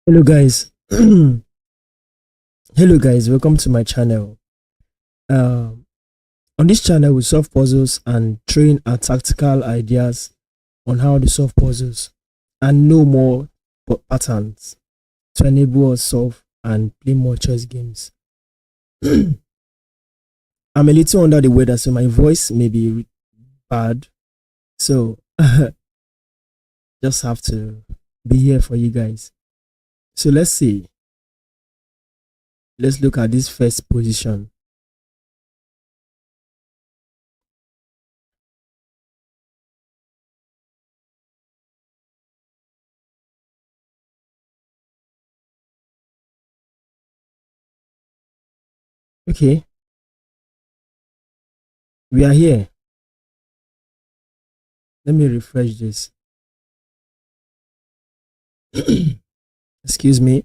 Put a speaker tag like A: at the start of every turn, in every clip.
A: Hello guys. Hello guys, welcome to my channel. On this channel we solve puzzles and train our tactical ideas on how to solve puzzles and know more patterns to enable us solve and play more chess games. I'm a little under the weather, so my voice may be bad, so just have to be here for you guys. So let's see. Let's look at this first position. Okay, we are here. Let me refresh this. Excuse me.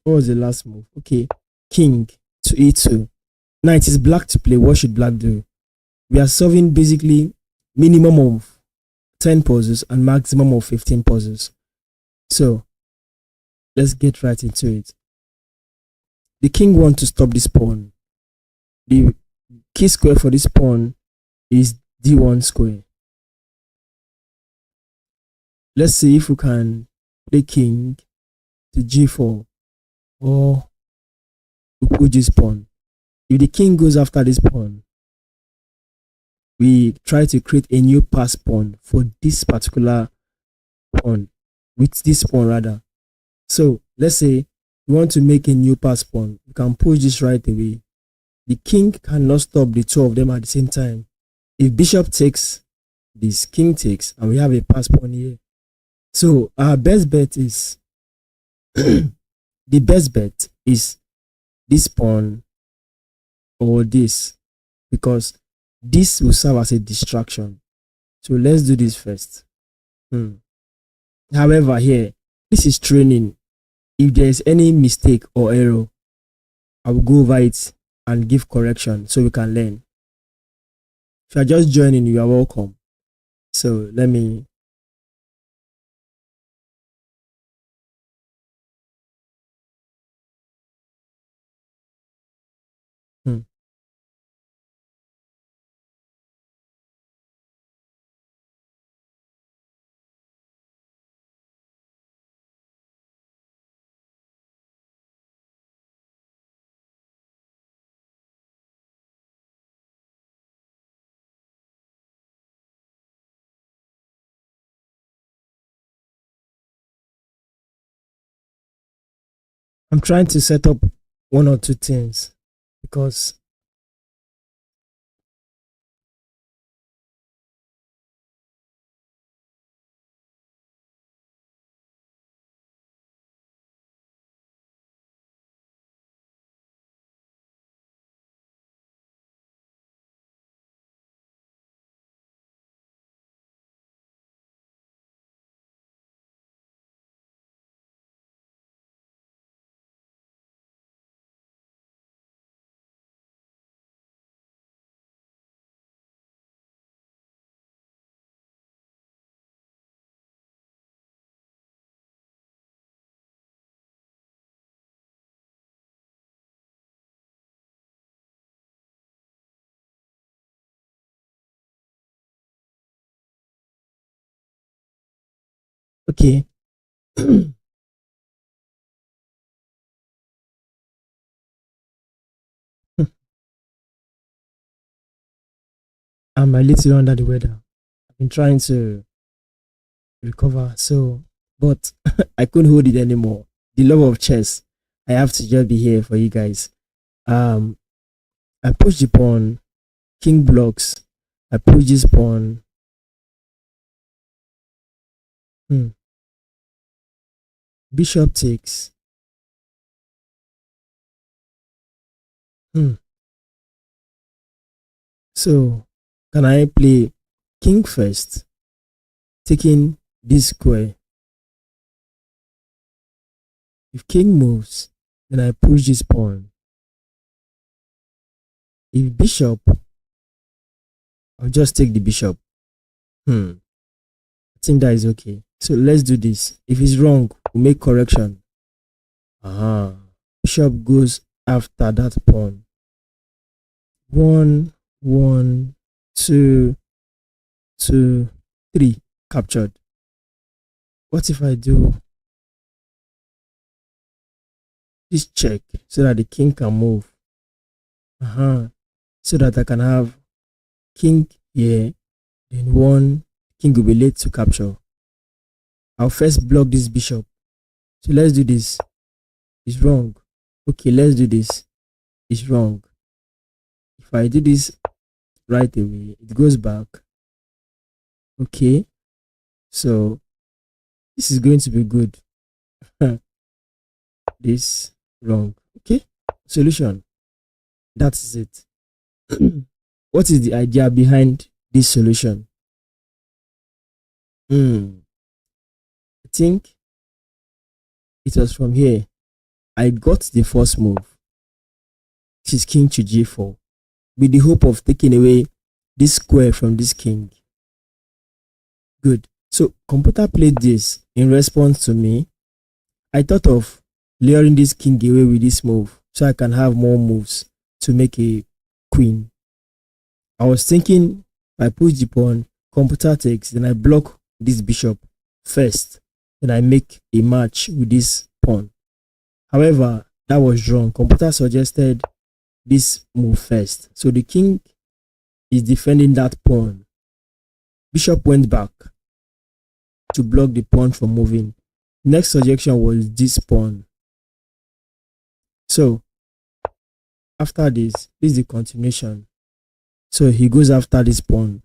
A: What was the last move? Okay, king to e2. Now it is black to play. What should black do? We are solving basically minimum of 10 puzzles and maximum of 15 puzzles. So let's get right into it. The king wants to stop this pawn. The key square for this pawn is d1 square. Let's see if we can play king to g4 or we put this pawn. If the king goes after this pawn, we try to create a new pass pawn for this particular pawn, with this pawn rather. So let's say we want to make a new pass pawn. We can push this right away. The king cannot stop the two of them at the same time. If bishop takes, this king takes, and we have a pass pawn here. So our best bet is the best bet is this pawn or this, because this will serve as a distraction. So let's do this first. However, here, this is training. If there is any mistake or error, I will go over it and give correction so we can learn. If you are just joining, you are welcome. So let me I'm trying to set up one or two things because okay. I'm a little under the weather. I've been trying to recover, so but I couldn't hold it anymore. The love of chess. I have to just be here for you guys. I push the pawn, king blocks. I push this pawn. Bishop takes. So can I play king first, taking this square? If king moves, then I push this pawn. If bishop, I'll just take the bishop. I think that is okay. So let's do this. If it's wrong, we make correction. Bishop goes after that pawn. 1 1 2 2 3 captured. What if I do this check so that the king can move? So that I can have king here, then one king will be late to capture. I'll first block this bishop. So let's do this. It's wrong. Okay, let's do this. It's wrong. If I do this right away, it goes back. Okay, so this is going to be good. This wrong. Okay, solution. That's it. What is the idea behind this solution? I think it was from here. I got the first move, which is king to g4, with the hope of taking away this square from this king. Good. So computer played this in response to me. I thought of luring this king away with this move so I can have more moves to make a queen. I was thinking if I push the pawn, computer takes, then I block this bishop first, then I make a match with this pawn. However, that was wrong. Computer suggested this move first. So the king is defending that pawn. Bishop went back to block the pawn from moving. Next suggestion was this pawn. So after this is the continuation. So he goes after this pawn.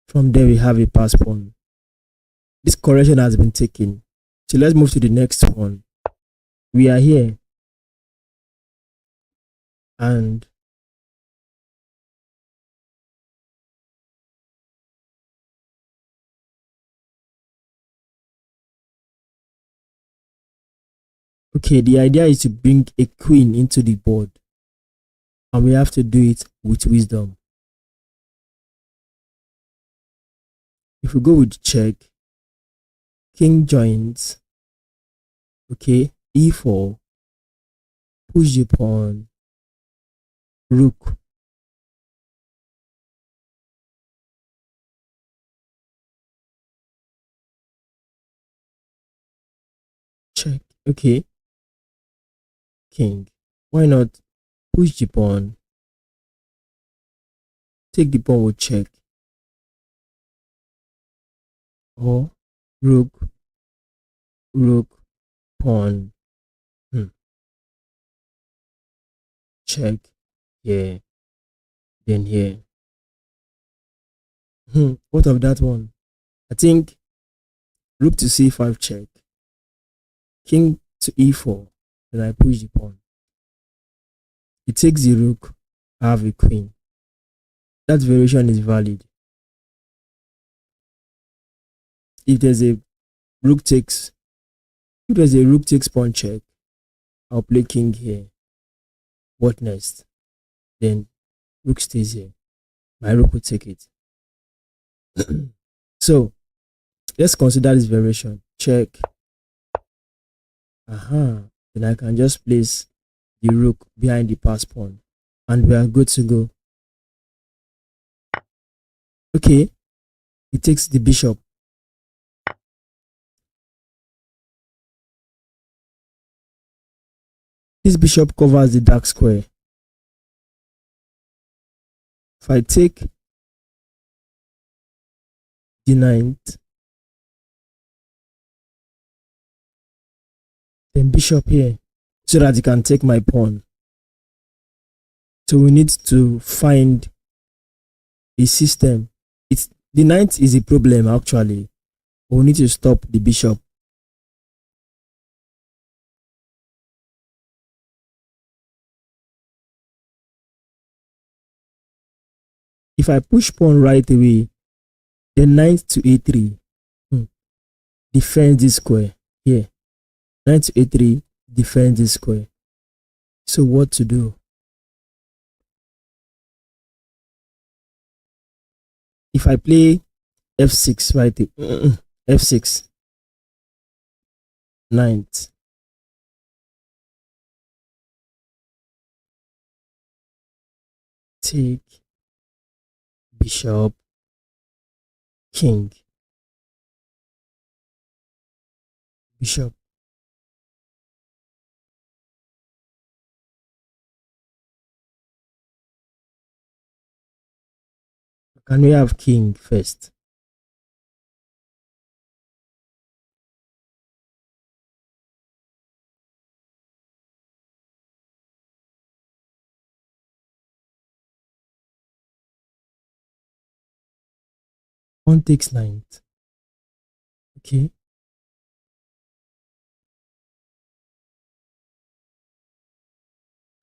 A: From there we have a pass pawn. This correction has been taken. So let's move to the next one. We are here. And okay, the idea is to bring a queen into the board. And we have to do it with wisdom. If we go with check, king joins. Okay, e4, push the pawn, rook. Check. Okay, king. Why not push the pawn, take the pawn with check, or rook, pawn, check here, then here. What of that one? I think rook to c5 check, king to e4, then I push the pawn. It takes the rook, I have a queen. That variation is valid. If there's a rook takes pawn check, I'll play king here. What next? Then rook stays here. My rook will take it. So let's consider this variation. Check. Then I can just place the rook behind the pass pawn and we are good to go. Okay, it takes the bishop. This bishop covers the dark square. If I take the ninth, then bishop here, so that you can take my pawn. So we need to find a system. The ninth is a problem actually. We need to stop the bishop. If I push pawn right away, then knight to a3 defends this square here. Knight to a3 defends this square. So what to do? If I play f6 right, f6, Knight. Take bishop, king, bishop. Can we have king first? Pawn takes knight. Okay.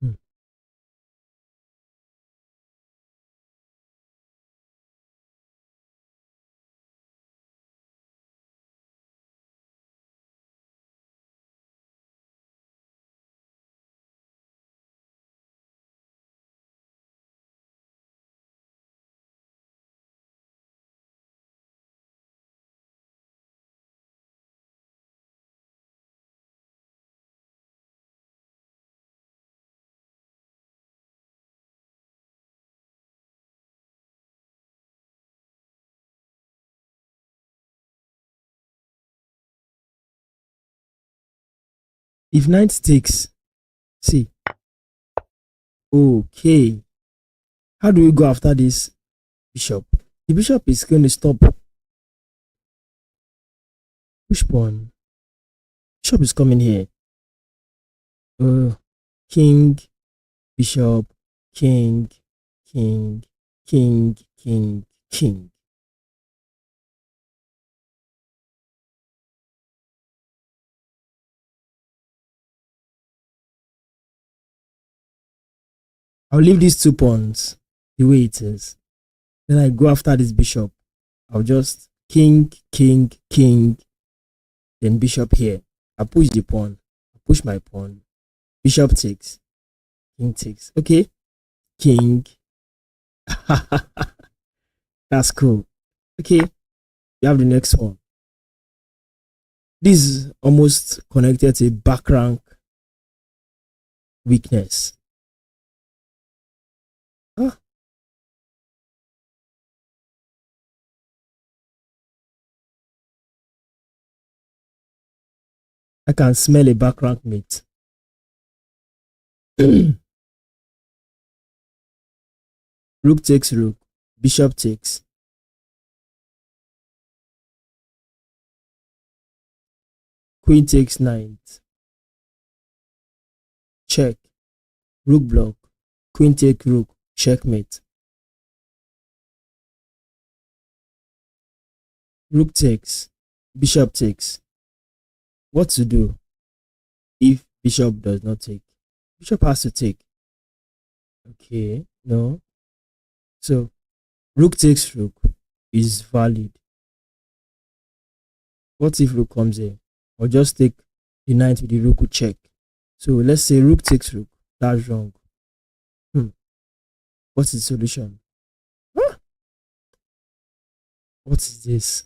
A: Hmm. If knight takes, see. Okay. How do we go after this bishop? The bishop is going to stop. Push pawn. Bishop is coming here. King, bishop, king, king, king, king, king. I'll leave these 2 pawns the way it is. Then I go after this bishop. I'll just king, king, king, then bishop here. I push the pawn. I push my pawn. Bishop takes. King takes. Okay. King. That's cool. Okay. You have the next one. This is almost connected to a back rank weakness. Huh? I can smell a back rank mate. Rook takes rook. Bishop takes. Queen takes knight. Check. Rook block. Queen take rook. Checkmate. Rook takes. Bishop takes. What to do if bishop does not take? Bishop has to take. Okay, no. So rook takes rook is valid. What if rook comes here? Or just take the knight with the rook will check. So let's say rook takes rook. That's wrong. What's the solution? Huh? What is this?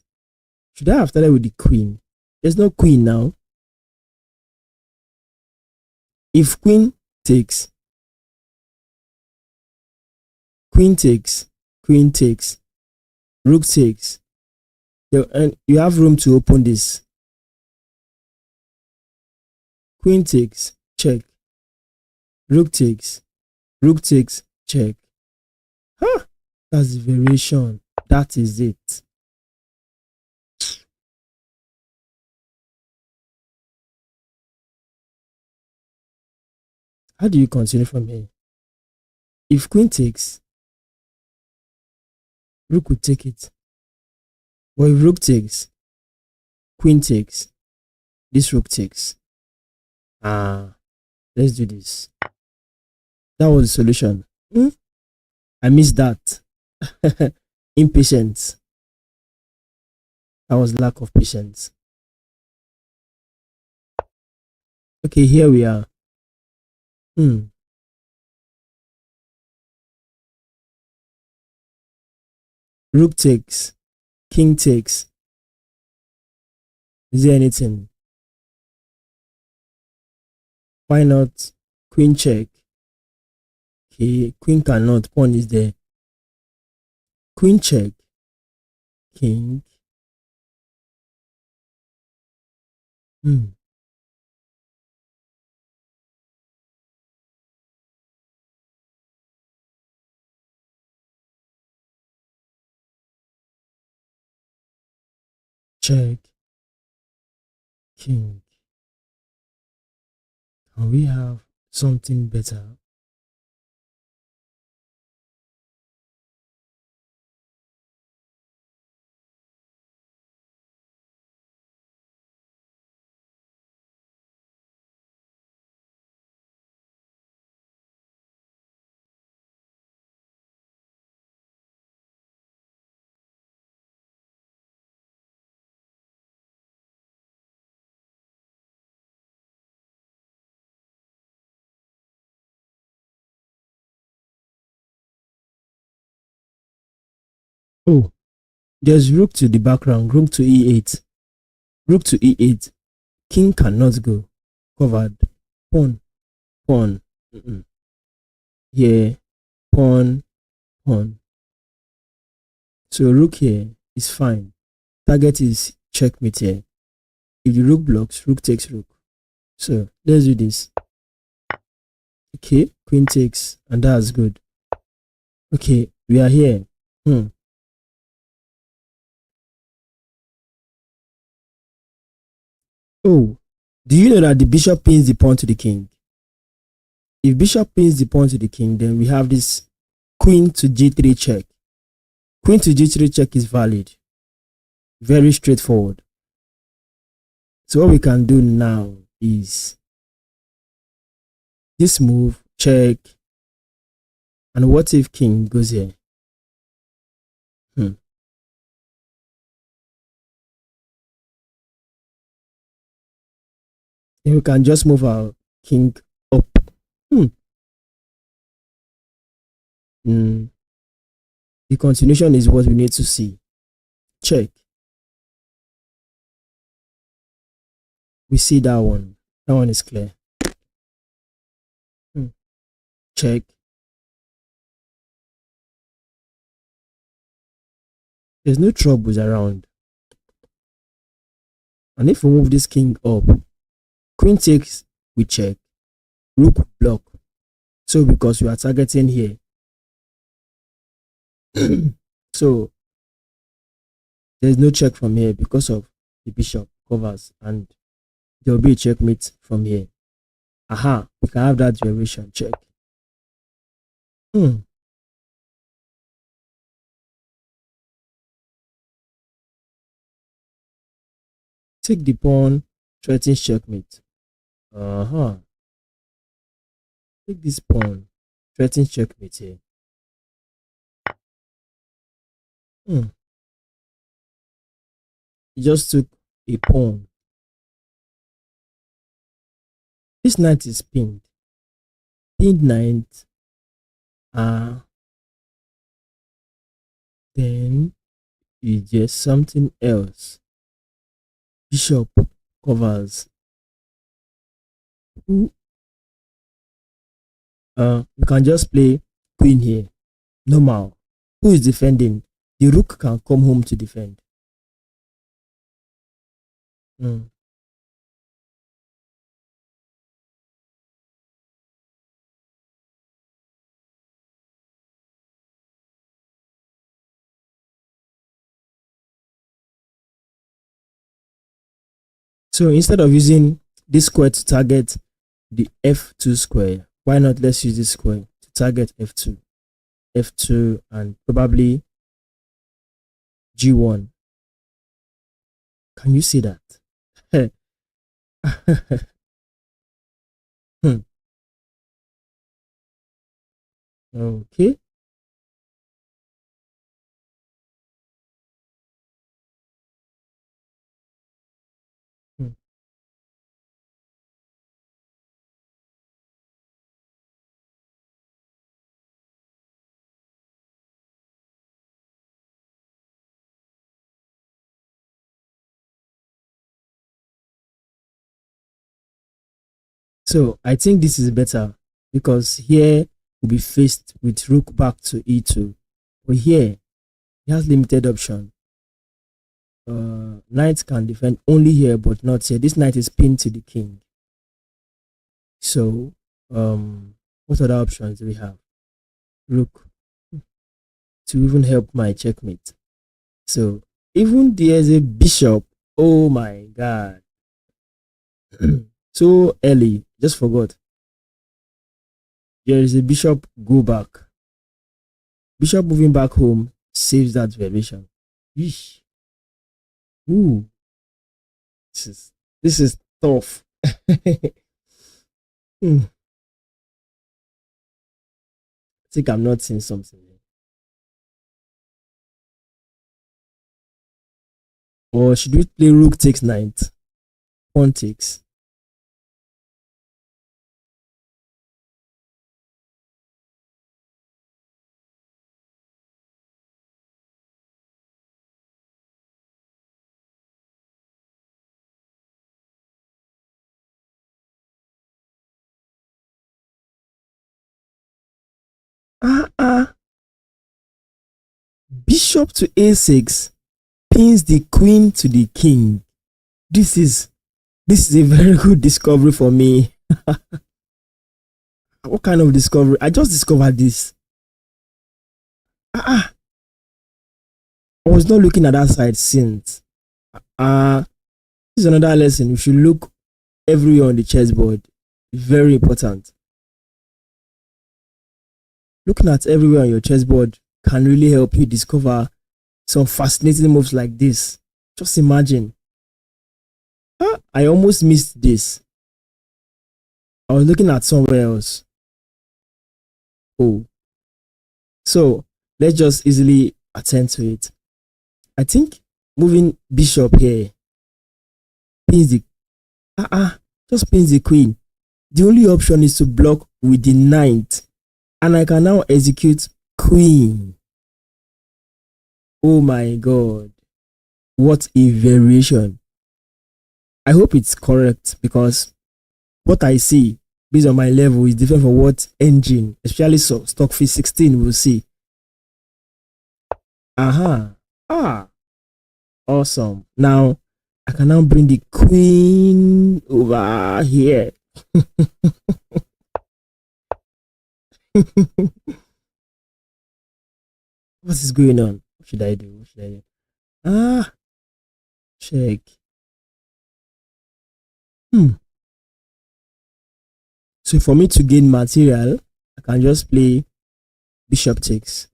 A: Should I have started with the queen? There's no queen now. If queen takes, queen takes, queen takes, rook takes, and you have room to open this. Queen takes, check. Rook takes, check. Huh? That's the variation. That is it. How do you continue from here? If queen takes, rook would take it. But if rook takes, queen takes, this rook takes. Let's do this. That was the solution. I missed that. Impatience. That was lack of patience. Okay, here we are. Rook takes. King takes. Is there anything? Why not queen check? Okay, queen cannot, pawn is there. Queen check, king. Check, king. Can we have something better? Oh, there's rook to the background, rook to e8. Rook to e8. King cannot go. Covered. Pawn, pawn. Here, pawn, pawn. So rook here is fine. Target is checkmate here. If the rook blocks, rook takes rook. So let's do this. Okay, queen takes, and that's good. Okay, we are here. Oh, do you know that the bishop pins the pawn to the king? If bishop pins the pawn to the king, then we have this queen to g3 check. Queen to g3 check is valid. Very straightforward. So what we can do now is this move, check. And what if king goes here? Then we can just move our king up. The continuation is what we need to see. Check. We see that one. That one is clear. Check. There's no troubles around. And if we move this king up, queen takes, we check. Rook block. So because we are targeting here. So there's no check from here because of the bishop covers, and there will be a checkmate from here. Aha, we can have that variation. Check. Take the pawn, threatens checkmate. Take this pawn, threatens checkmate here. He just took a pawn. This knight is pinned. Pinned knight. Then is just something else. Bishop covers. We can just play queen here. Normal. Who is defending? The rook can come home to defend. So instead of using this square to target the f2 square, why not let's use this square to target f2 and probably g1. Can you see that? Okay. So I think this is better because here we'll be faced with rook back to e2. But here it has limited option. Knight can defend only here but not here. This knight is pinned to the king. So what other options do we have? Rook to even help my checkmate. So even there's a bishop. Oh my god. So early, just forgot. There is a bishop, go back. Bishop moving back home saves that variation. Yeesh. Ooh. This is tough. I think I'm not seeing something. Or should we play rook takes knight? Pawn takes. Bishop to a6 pins the queen to the king. This is a very good discovery for me. What kind of discovery? I just discovered this. I was not looking at that side since. This is another lesson. You should look everywhere on the chessboard. Very important. Looking at everywhere on your chessboard can really help you discover some fascinating moves like this. Just imagine. I almost missed this. I was looking at somewhere else. Oh. So let's just easily attend to it. I think moving bishop here pins the just pins the queen. The only option is to block with the knight, and I can now execute queen. Oh my god, what a variation. I hope it's correct because what I see based on my level is different from what engine, especially Stockfish 16, will see. Awesome. Now I can now bring the queen over here. What is going on? What should I do? Check. So for me to gain material, I can just play bishop takes.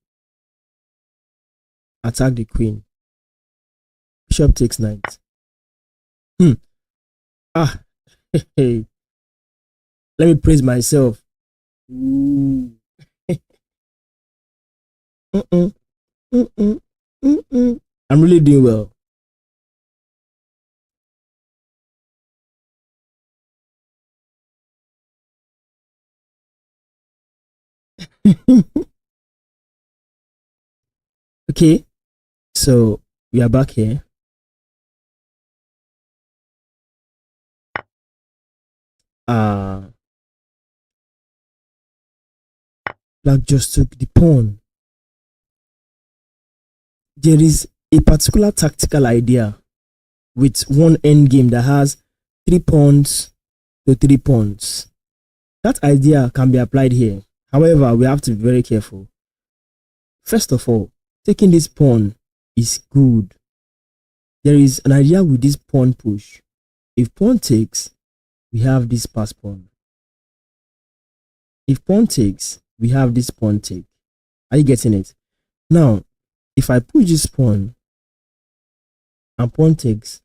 A: Attack the queen. Bishop takes knight. Hey. Let me praise myself. I'm really doing well. Okay, so we are back here. Black just took the pawn. There is a particular tactical idea with one endgame that has 3 pawns to 3 pawns. That idea can be applied here. However, we have to be very careful. First of all, taking this pawn is good. There is an idea with this pawn push. If pawn takes, we have this pass pawn. If pawn takes, we have this pawn take. Are you getting it? Now, if I push this pawn and pawn takes,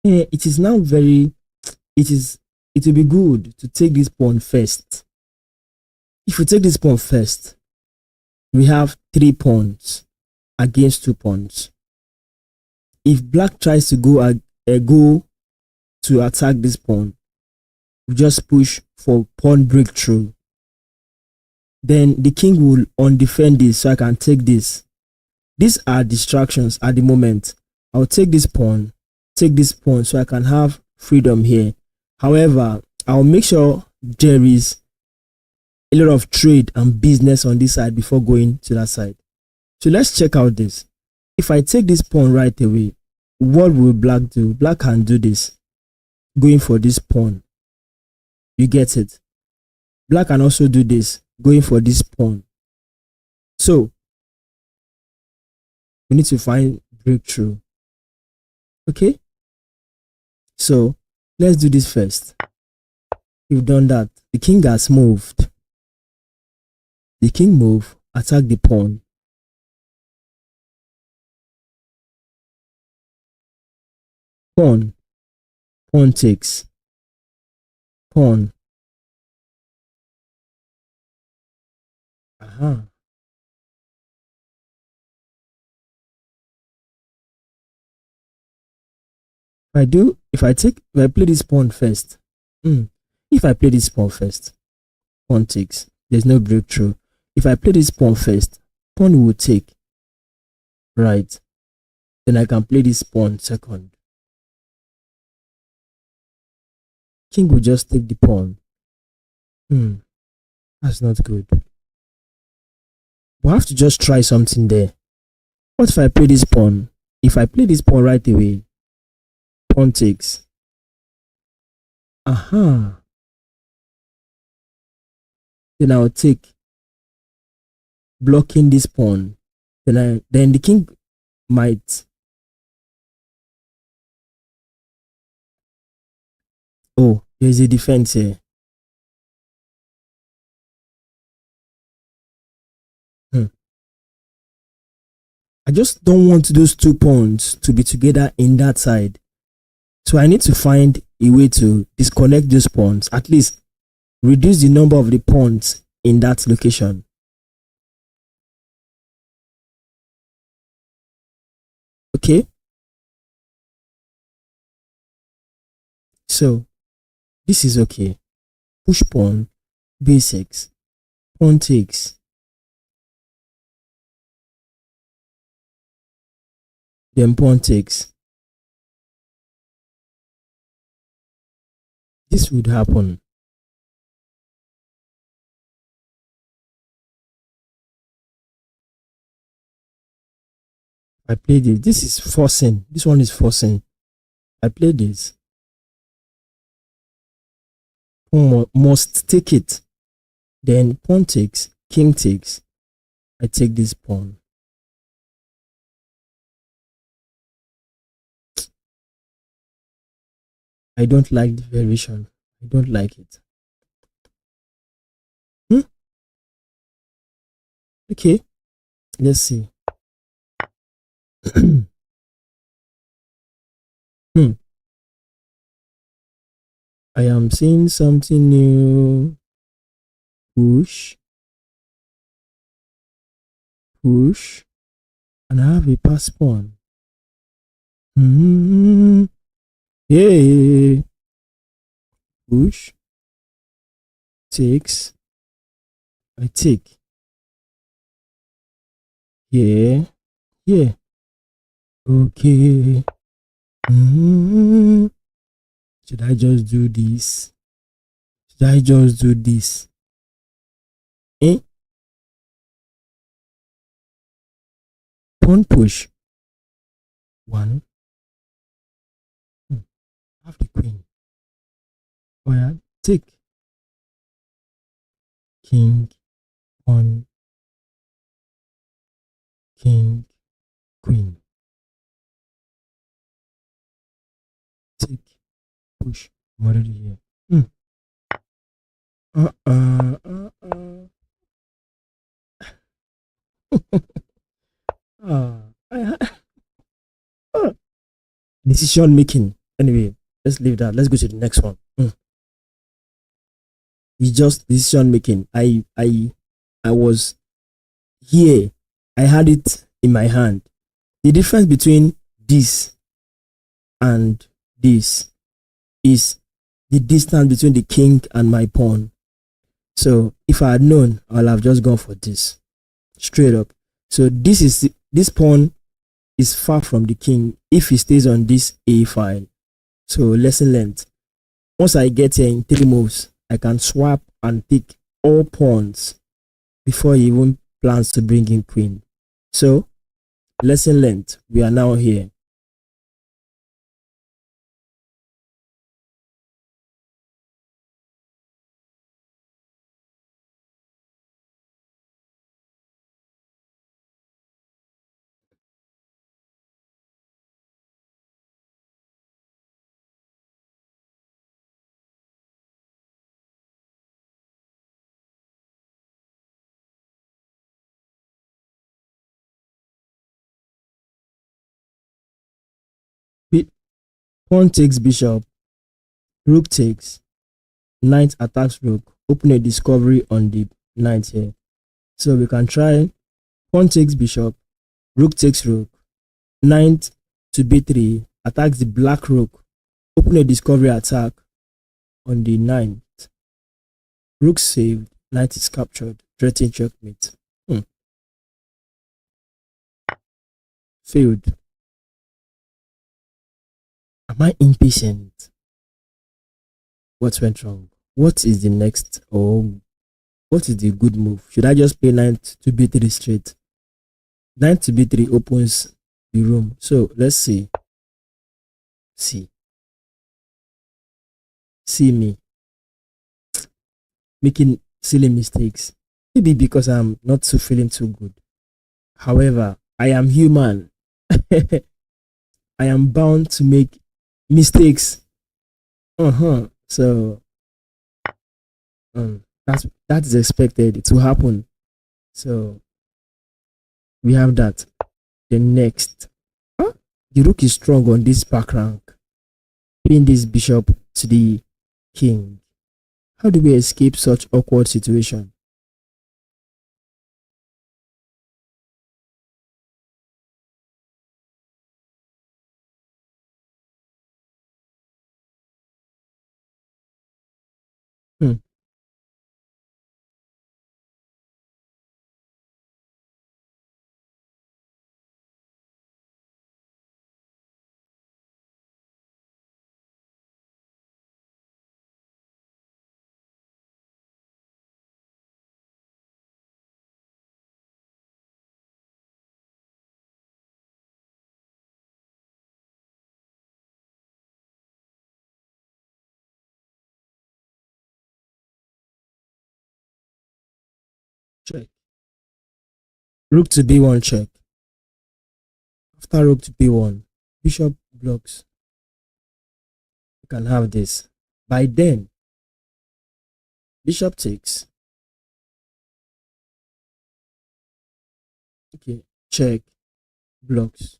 A: it is now it will be good to take this pawn first. If we take this pawn first, we have 3 pawns against 2 pawns. If black tries to go to attack this pawn, we just push for pawn breakthrough. Then the king will undefend this, so I can take this. These are distractions at the moment. I'll take this pawn take this pawn so I can have freedom here. However, I'll make sure there is a lot of trade and business on this side before going to that side. So let's check out this. If I take this pawn right away, what will black do? Black can do this, going for this pawn. You get it? Black can also do this, going for this pawn. So we need to find breakthrough. Okay, so let's do this first. We've done that. The king has moved. The king move, attack the pawn. Pawn takes. Pawn. If I play this pawn first, if I play this pawn first, pawn takes, there's no breakthrough. If I play this pawn first, pawn will take, right? Then I can play this pawn second. King will just take the pawn. That's not good. We'll have to just try something there. What if I play this pawn? If I play this pawn right away, pawn takes. Then I'll take, blocking this pawn. Then the king might. Oh, there's a defense here. I just don't want those two pawns to be together in that side. So I need to find a way to disconnect those pawns, at least reduce the number of the pawns in that location. Okay. So this is okay. Push pawn, b6, pawn takes. Then pawn takes. This would happen. I played it. This is forcing. This one is forcing. I played this. Pawn must take it. Then pawn takes, king takes. I take this pawn. I don't like the variation. I don't like it. Okay, let's see. I am seeing something new. Push, and I have a pass pawn. Yeah. Push, takes, I take. Yeah. Okay. Should I just do this? Pawn push. One. Have the queen. Oh yeah, take. King, pawn, king, queen. Take, push. I'm already here. Decision making. Anyway, let's leave that. Let's go to the next one. It's just decision making. I was here. I had it in my hand. The difference between this and this is the distance between the king and my pawn. So if I had known, I'll have just gone for this straight up. So this pawn is far from the king if he stays on this A file. So lesson learned. Once I get here in 3 moves, I can swap and take all pawns before he even plans to bring in queen. So lesson learned. We are now here. Pawn takes bishop, rook takes, knight attacks rook, open a discovery on the knight here. So we can try pawn takes bishop, rook takes rook, knight to b3, attacks the black rook, open a discovery attack on the knight. Rook saved, knight is captured, threatening checkmate. Failed. Am I impatient? What went wrong? What is the next, or what is the good move? Should I just play knight to b3 straight? Knight to b3 opens the room. So let's see. See me making silly mistakes. Maybe because I'm not feeling too good. However, I am human. I am bound to make mistakes. So that is expected to happen. So we have that. The next, the rook is strong on this back rank. Pin this bishop to the king. How do we escape such awkward situation? Hmm. Check. Rook to b1 check. After rook to b1, bishop blocks. You can have this. By then, bishop takes. Okay, check, blocks.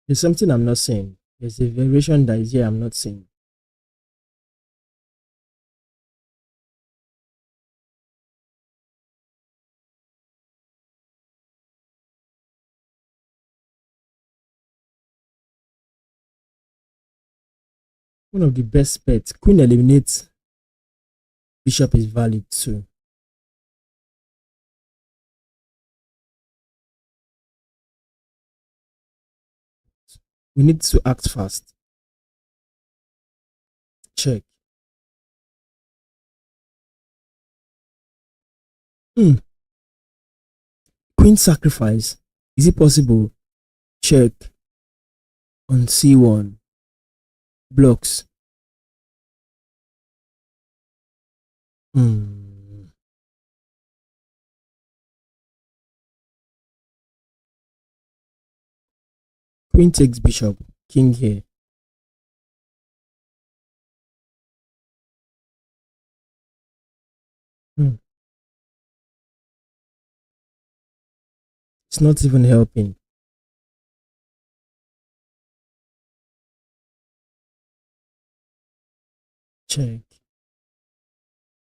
A: There's something I'm not seeing. There's a variation that is here I'm not seeing. One of the best bets. Queen eliminates. Bishop is valid too. We need to act fast. Check. Queen sacrifice. Is it possible? Check on c1. Blocks. Queen takes bishop. King here. It's not even helping. Check.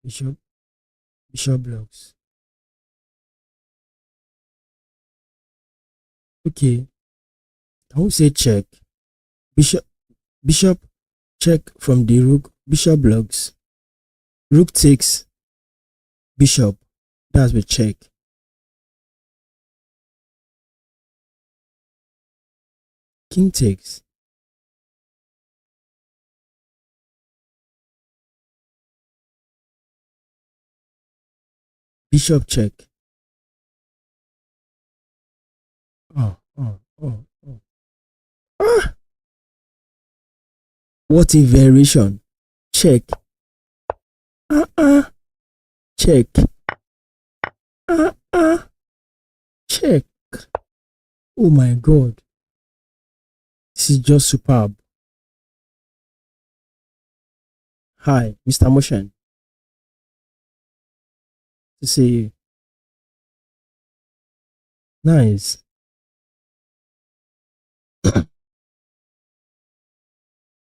A: Bishop. Bishop blocks. Okay, I will say check. Bishop check from the rook. Bishop blocks. Rook takes bishop. That's with check. King takes. Bishop check. Oh, oh, oh, oh. Ah! What a variation. Check. Check. Check. Oh my god. This is just superb. Hi, Mr. Motion. To see you. Nice.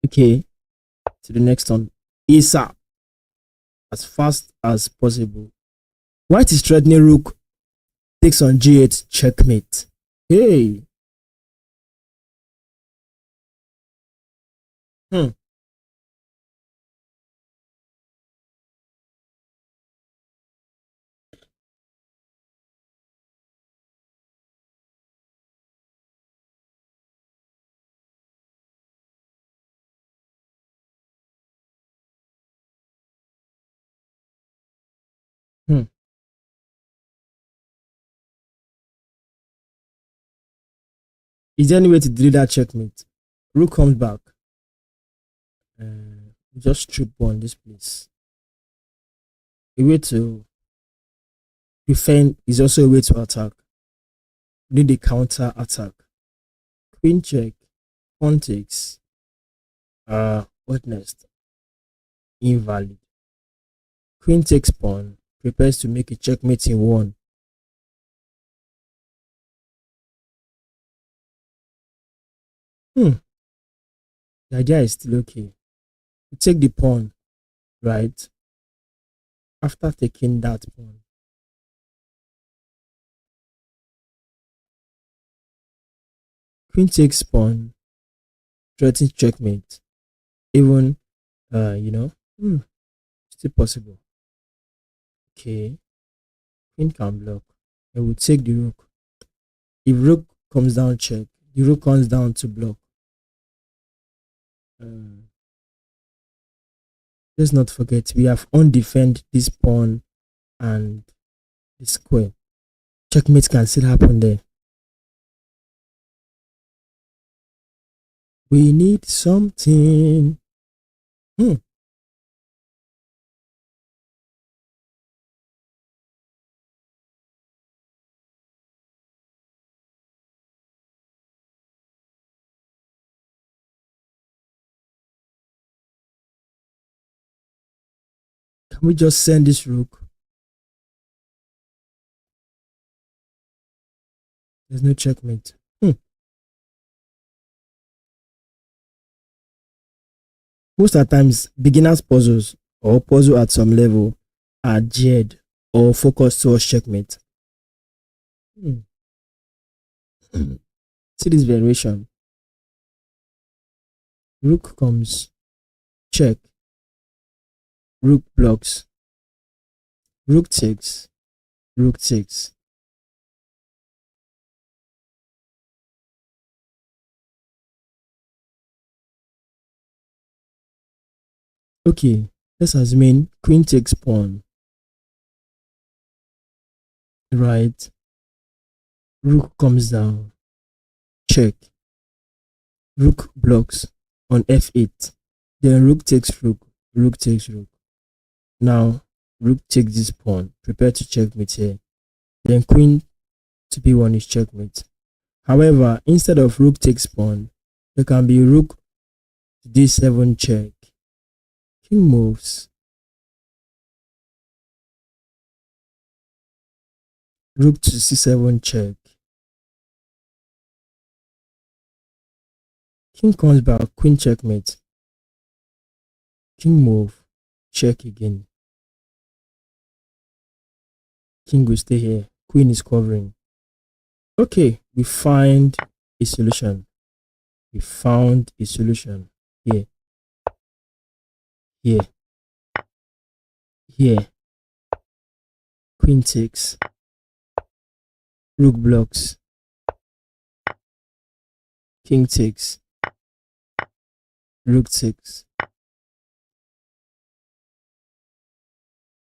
A: Okay, to the next one. ASAP. As fast as possible. White is threatening rook. Takes on g8 checkmate. Hey. Hmm. Hmm. Is there any way to delete that checkmate? Rook comes back. Just strip on this place. A way to defend is also a way to attack. Need a counter attack. Queen check. Pawn takes. What next? Invalid. Queen takes pawn. Prepares to make a checkmate in one. The idea is still okay. You take the pawn, right? After taking that pawn, queen takes pawn, threatens checkmate. Even, still possible. Okay, queen can block. I will take the rook. If rook comes down, check. The rook comes down to block. Let's not forget we have undefended this pawn and the square. Checkmate can still happen there. We need something. Can we just send this rook? There's no checkmate. Most of the times, beginners puzzles or puzzle at some level are geared or focused towards checkmate. See this variation. Rook comes, check. Rook blocks. Rook takes. Rook takes. Okay, let's assume queen takes pawn. Right. Rook comes down. Check. Rook blocks on f8. Then rook takes rook. Rook takes rook. Now, rook takes this pawn. Prepare to checkmate here. Then queen to b1 is checkmate. However, instead of rook takes pawn, there can be rook to d7 check. King moves. Rook to c7 check. King comes back, queen checkmate. King move, check again. King will stay here. Queen is covering. Okay, we we find a solution. We found a solution here, here, here. Queen takes, rook blocks, king takes, rook takes.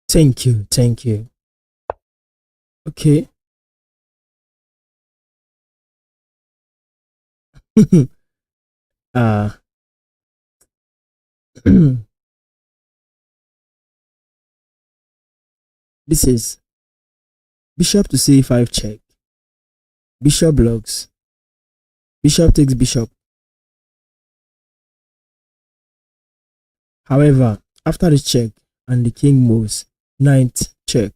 A: Thank you, thank you. Okay. uh this is bishop to c5 check, bishop blocks, bishop takes bishop. However, after the check and the king moves, knight check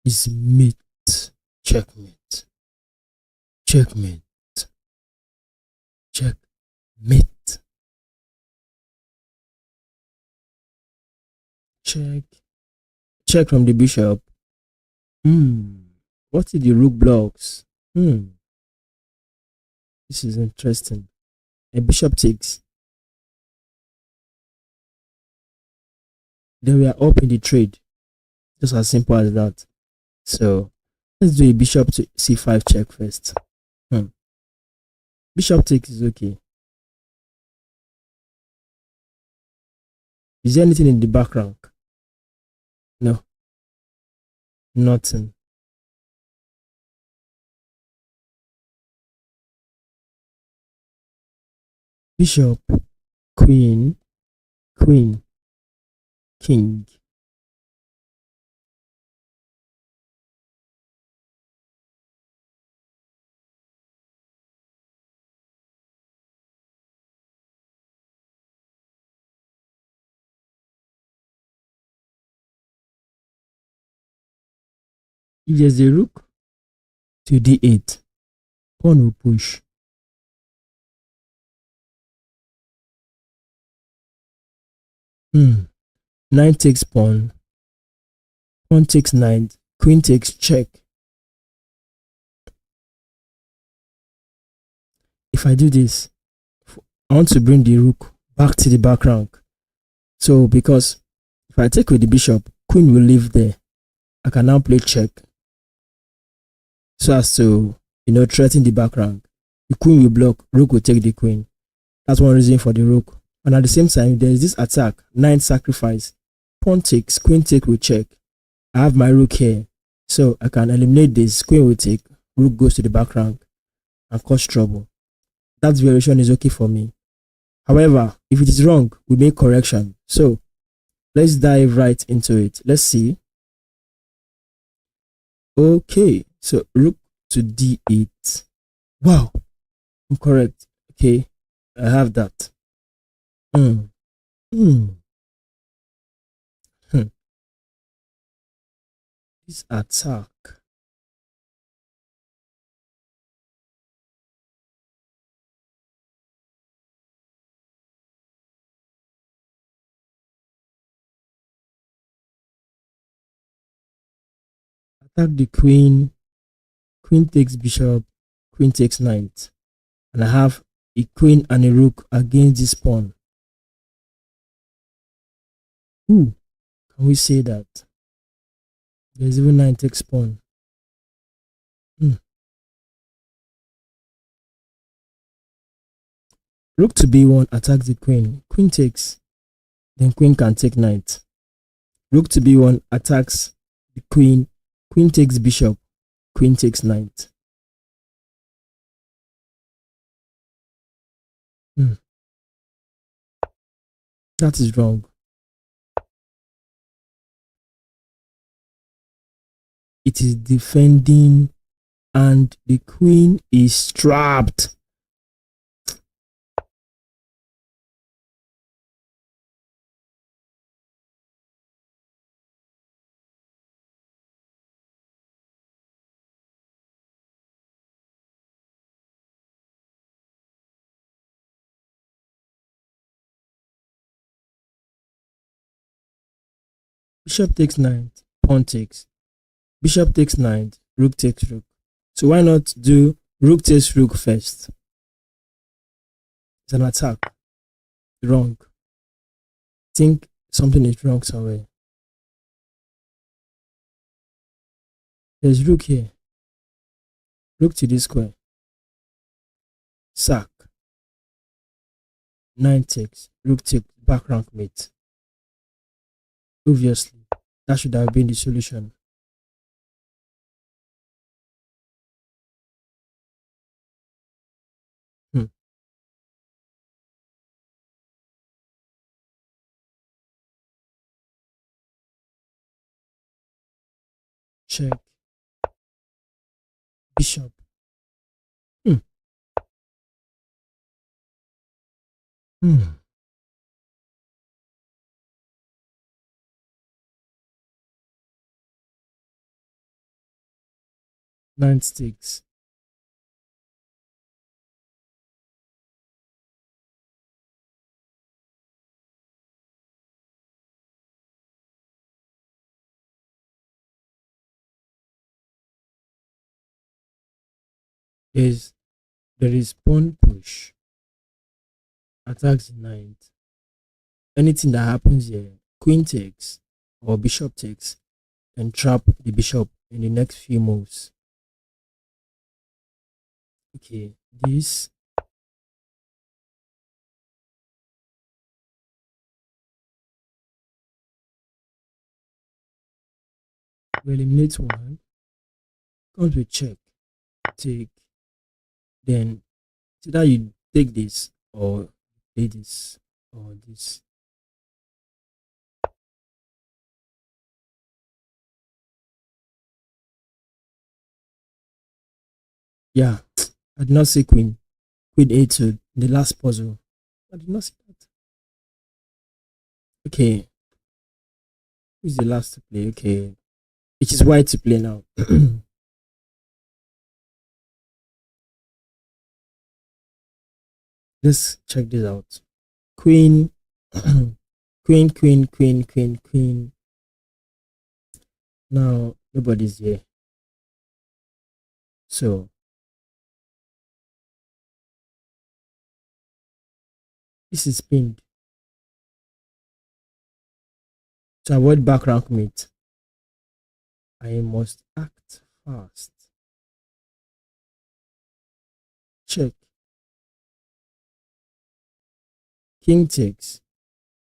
A: is mate, checkmate, checkmate, checkmate, check from the bishop. What is the rook blocks? This is interesting. A bishop takes. Then we are up in the trade. Just as simple as that. So let's do a bishop to c5 check first. Bishop takes is okay. Is there anything in the back rank? No. Nothing. Bishop, queen, queen, king. If there's a rook to d8, pawn will push. Knight takes pawn, pawn takes knight, queen takes check. If I do this, I want to bring the rook back to the back rank. So because if I take with the bishop, queen will leave there. I can now play check so as to, threaten the back rank. The queen will block, rook will take the queen. That's one reason for the rook. And at the same time, there is this attack, knight sacrifice, pawn takes, queen take will check. I have my rook here, so I can eliminate this. Queen will take, rook goes to the back rank and cause trouble. That variation is okay for me. However, if it is wrong, we make correction. So let's dive right into it. Let's see. Okay, so rook to d8. Wow, I'm correct. Okay, I have that. This attack. Attack the queen. Queen takes bishop. Queen takes knight. And I have a queen and a rook against this pawn. Can we say that? There's even knight takes pawn. Rook to b1 attacks the queen. Queen takes. Then queen can take knight. Rook to b1 attacks the queen. Queen takes bishop. Queen takes knight. That is wrong. It is defending and the queen is trapped. Bishop takes knight, pawn takes. Bishop takes knight, rook takes rook. So why not do rook takes rook first? It's an attack. Wrong. Think something is wrong somewhere. There's rook here. Rook to this square. Sack. 9 takes. Rook takes. Back rank mate. Obviously, that should have been the solution. Check. Bishop. 9 sticks. There is pawn push. Attacks the 9th. Anything that happens here, queen takes or bishop takes, and trap the bishop in the next few moves. Okay, this. We eliminate one. Comes with check. Take. Then either you take this or take this or this. Yeah, I did not see queen a2 the last puzzle. I did not see that. Okay, who's the last to play? Okay, it is white to play now. Let's check this out. Queen, queen. Now nobody's here, so this is pinned. To avoid back rank mate, I must act fast. Check. King takes,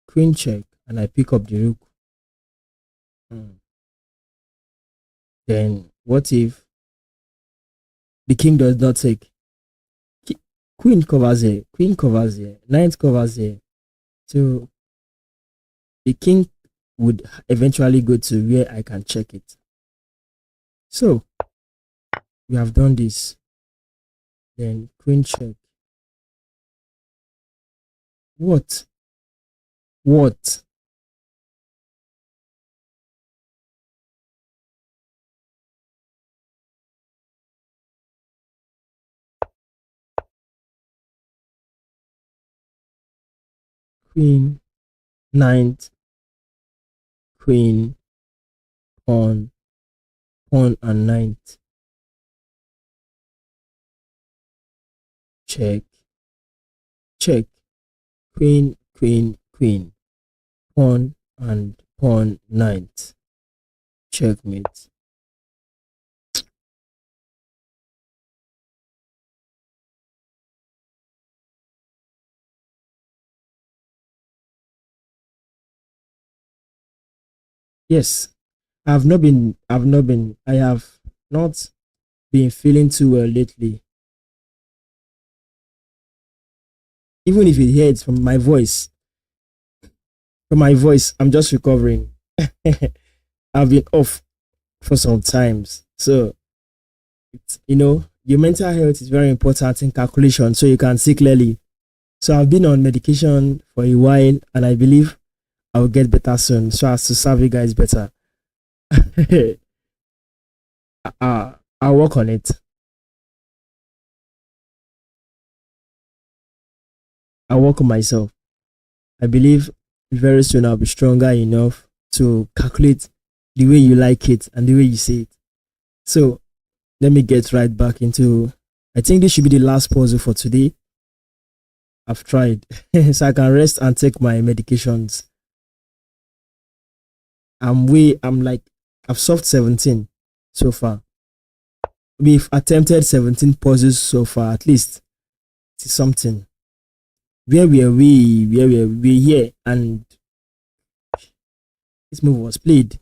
A: queen check, and I pick up the rook. Then what if the king does not take? Queen covers here, 9th covers here. So the king would eventually go to where I can check it. So we have done this. Then queen check. What? Queen, 9th, queen, pawn and 9th. Check. Queen, pawn and pawn 9th. Checkmate. Yes, I have not been feeling too well lately. Even if it hurts from my voice, I'm just recovering. I've been off for some times. So, your mental health is very important in calculation so you can see clearly. So I've been on medication for a while and I believe I'll get better soon so as to serve you guys better. I'll work on it. I'll work on myself. I believe very soon I'll be stronger enough to calculate the way you like it and the way you say it. So let me get right back into, I think this should be the last puzzle for today. I've tried. So I can rest and take my medications. I've solved 17 so far. We've attempted 17 puzzles so far, at least. It's something. Where were we? Where were we? Here, and this move was played.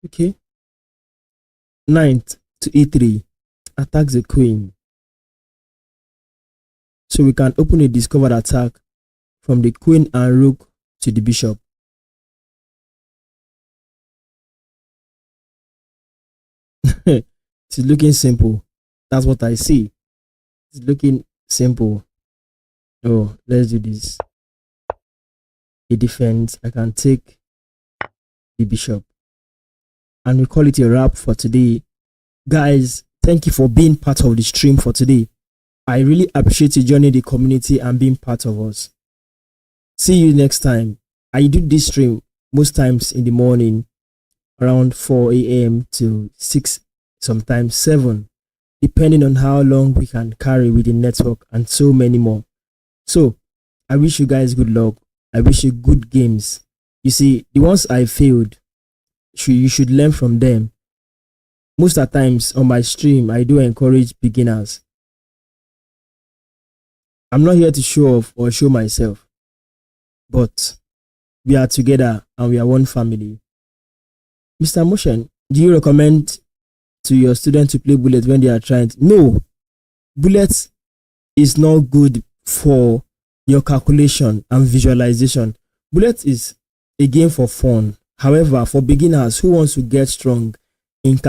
A: Okay. Knight to e3 attacks the queen. So we can open a discovered attack from the queen and rook to the bishop. It's looking simple. That's what I see. It's looking simple. Oh, let's do this. A defense. I can take the bishop. And we call it a wrap for today. Guys, thank you for being part of the stream for today. I really appreciate you joining the community and being part of us. See you next time. I do this stream most times in the morning around 4 a.m. to 6, sometimes 7, depending on how long we can carry with the network and so many more. So I wish you guys good luck. I wish you good games. You see, the ones I failed, you should learn from them. Most of the times on my stream, I do encourage beginners. I'm not here to show off or show myself, but we are together and we are one family. Mr. Motion, do you recommend to your students to play bullet when they are trying to? No, bullet is not good for your calculation and visualization. Bullet is a game for fun. However, for beginners who wants to get strong in